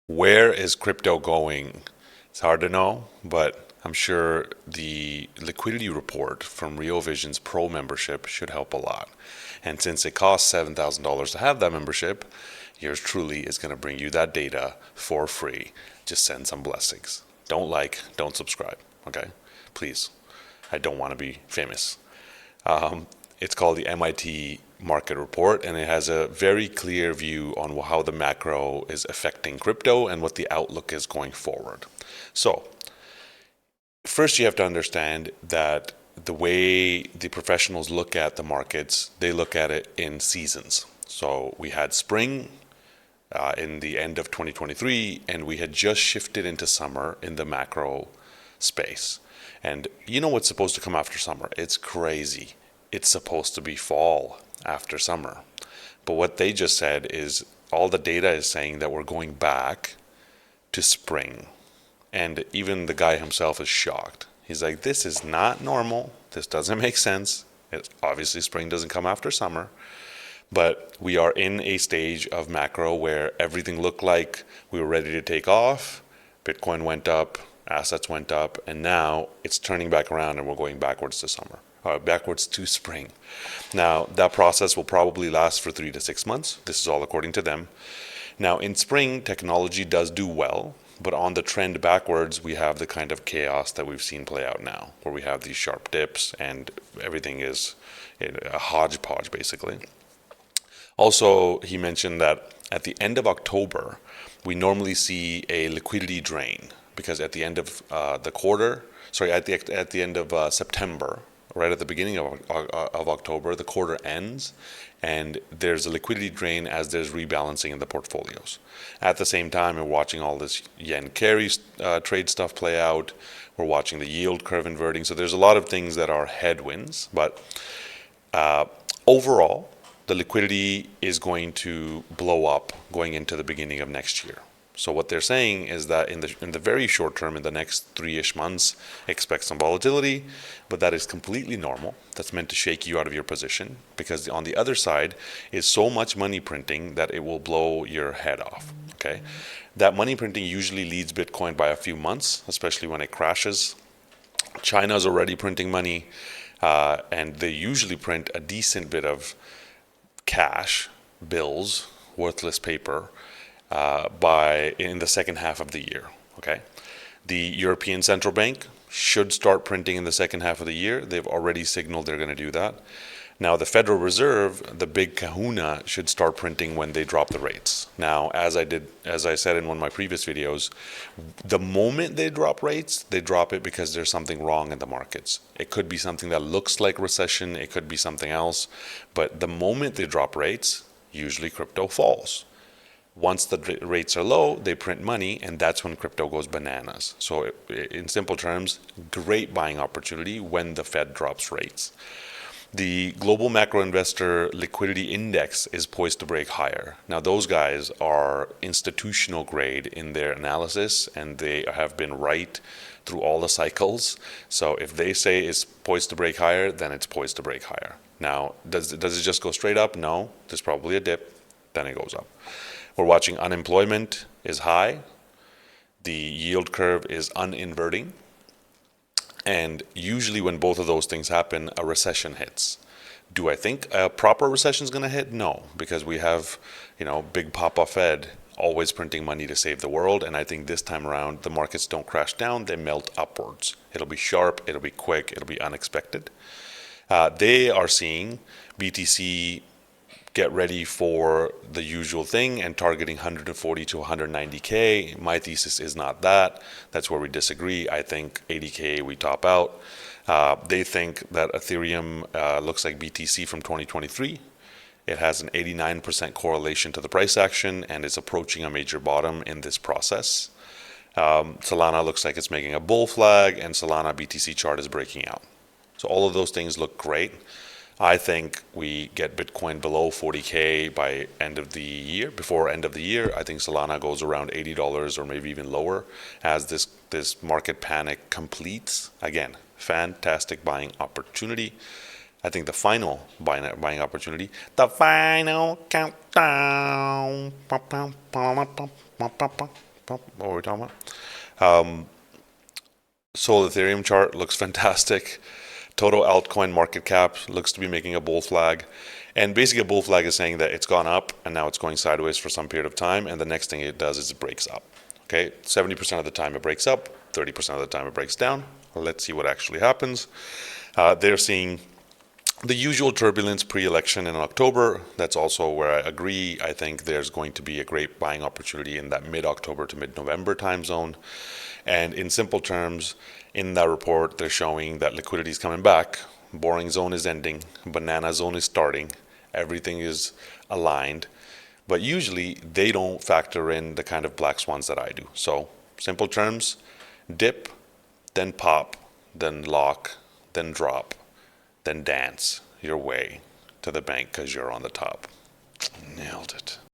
Where is crypto going? It's hard to know, but I'm sure the liquidity report from Rio Vision's Pro membership should help a lot. And since it costs $7,000 to have that membership, yours truly is going to bring you that data for free. Just send some blessings. Don't like, don't subscribe, okay? Please. I don't want to be famous. It's called the MIT Market Report, and it has a very clear view on how the macro is affecting crypto and what the outlook is going forward. So, first, you have to understand that the way the professionals look at the markets, they look at it in seasons. So, we had spring in the end of 2023, and we had just shifted into summer in the macro space. And you know what's supposed to come after summer? It's crazy. It's supposed to be fall after summer. But what they just said is all the data is saying that we're going back to spring. And even the guy himself is shocked. He's like, this is not normal. This doesn't make sense. Obviously, spring doesn't come after summer. But we are in a stage of macro where everything looked like we were ready to take off. Bitcoin went up, assets went up, and now it's turning back around and we're going backwards to summer, backwards to spring. Now, that process will probably last for 3 to 6 months. This is all according to them. Now, in spring, technology does do well, but on the trend backwards, we have the kind of chaos that we've seen play out now, where we have these sharp dips and everything is a hodgepodge, basically. Also, he mentioned that at the end of October, we normally see a liquidity drain because at the end of the quarter, sorry, at the end of September, right at the beginning of October, the quarter ends, and there's a liquidity drain as there's rebalancing in the portfolios. At the same time, we're watching all this yen carry trade stuff play out. We're watching the yield curve inverting. So there's a lot of things that are headwinds, but overall, the liquidity is going to blow up going into the beginning of next year. So what they're saying is that in the very short term, in the next 3-ish months, expect some volatility, but that is completely normal. That's meant to shake you out of your position because on the other side is so much money printing that it will blow your head off. Okay, that money printing usually leads Bitcoin by a few months, especially when it crashes. China's already printing money, and they usually print a decent bit of cash, bills, worthless paper, in the second half of the year. Okay, the European Central Bank should start printing in the second half of the year. They've already signaled they're going to do that. Now, the Federal Reserve, the big kahuna, should start printing when they drop the rates. Now, as I said in one of my previous videos, the moment they drop rates, they drop it because there's something wrong in the markets. It could be something that looks like recession, it could be something else, but the moment they drop rates, usually crypto falls. Once the rates are low, they print money, and that's when crypto goes bananas. So in simple terms, great buying opportunity when the Fed drops rates. The global macro investor liquidity index is poised to break higher. Now, those guys are institutional grade in their analysis, and they have been right through all the cycles. So if they say it's poised to break higher, then it's poised to break higher. Now, does it just go straight up? No, there's probably a dip, then it goes up. We're watching unemployment is high. The yield curve is uninverting. And usually when both of those things happen, a recession hits. Do I think a proper recession is going to hit? No, because we have, Big Papa Fed always printing money to save the world. And I think this time around, the markets don't crash down, they melt upwards. It'll be sharp, it'll be quick, it'll be unexpected. They are seeing BTC get ready for the usual thing and targeting 140 to 190K. My thesis is not that. That's where we disagree. I think 80K we top out. They think that Ethereum looks like BTC from 2023. It has an 89% correlation to the price action and is approaching a major bottom in this process. Solana looks like it's making a bull flag, and Solana BTC chart is breaking out. So all of those things look great. I think we get Bitcoin below 40K by end of the year. Before end of the year, I think Solana goes around $80 or maybe even lower as this market panic completes. Again, fantastic buying opportunity. I think the final buying opportunity, the final countdown. What were we talking about? So the Ethereum chart looks fantastic. Total altcoin market cap looks to be making a bull flag. And basically a bull flag is saying that it's gone up and now it's going sideways for some period of time. And the next thing it does is it breaks up. Okay, 70% of the time it breaks up, 30% of the time it breaks down. Let's see what actually happens. They're seeing the usual turbulence pre-election in October. That's also where I agree. I think there's going to be a great buying opportunity in that mid-October to mid-November time zone. And in simple terms, in that report, they're showing that liquidity is coming back. Boring zone is ending. Banana zone is starting. Everything is aligned. But usually they don't factor in the kind of black swans that I do. So simple terms, dip, then pop, then lock, then drop, then dance your way to the bank because you're on the top. Nailed it.